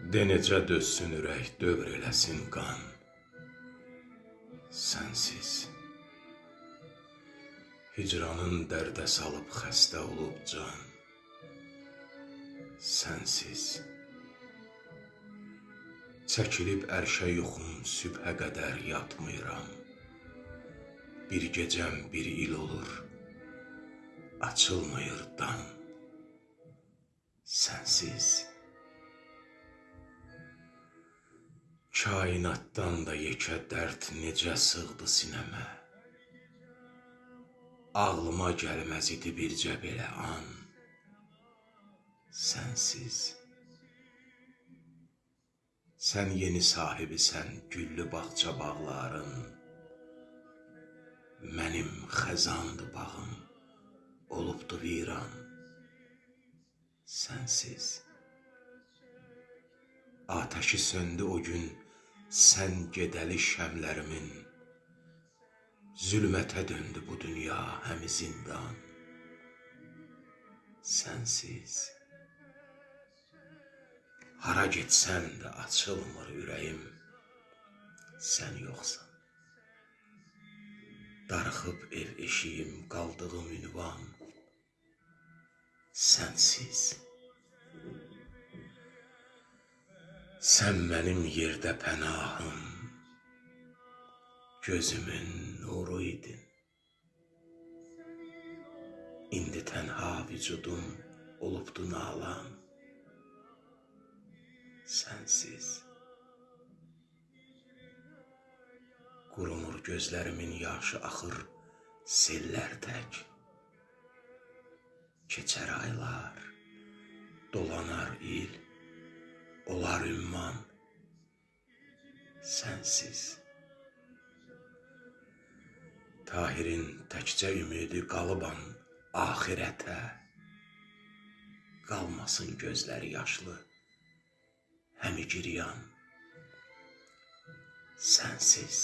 De necə dözsün ürək, dövr eləsin qan. Sənsiz hicranın dərdə salıb xəstə olub can. Sənsiz çəkilib ərşə yuxum, sübhə qədər yatmıram. Bir gecəm bir il olur, açılmır dam. Sənsiz kainatdan da yekə dərd necə sığdı sinəmə. Ağlıma gəlməz idi bircə belə an. Sənsiz sən yeni sahibisən güllü bağça bağların. Mənim xəzandı bağım, olubdu viran. Sənsiz atəşi söndü o gün sən gedəli şəmlərimin. Zülmətə döndü bu dünya həmi zindan. Sənsiz hara getsəm də açılmır ürəyim, sən yoxsan. Darıxıb ev eşiyim, qaldığım ünvan. Sənsiz sən mənim yerdə pənahım, gözümün nuru idin. İndi tənha vücudum olubdu nalan. Sənsiz qurumur gözlərimin yaşı axır sellər tək. Keçər aylar, dolanar il, olar ümman. Sənsiz Tahirin təkcə ümidi qalıbam axirətə. Qalmasın gözləri yaşlı, həmi giryan. Sənsiz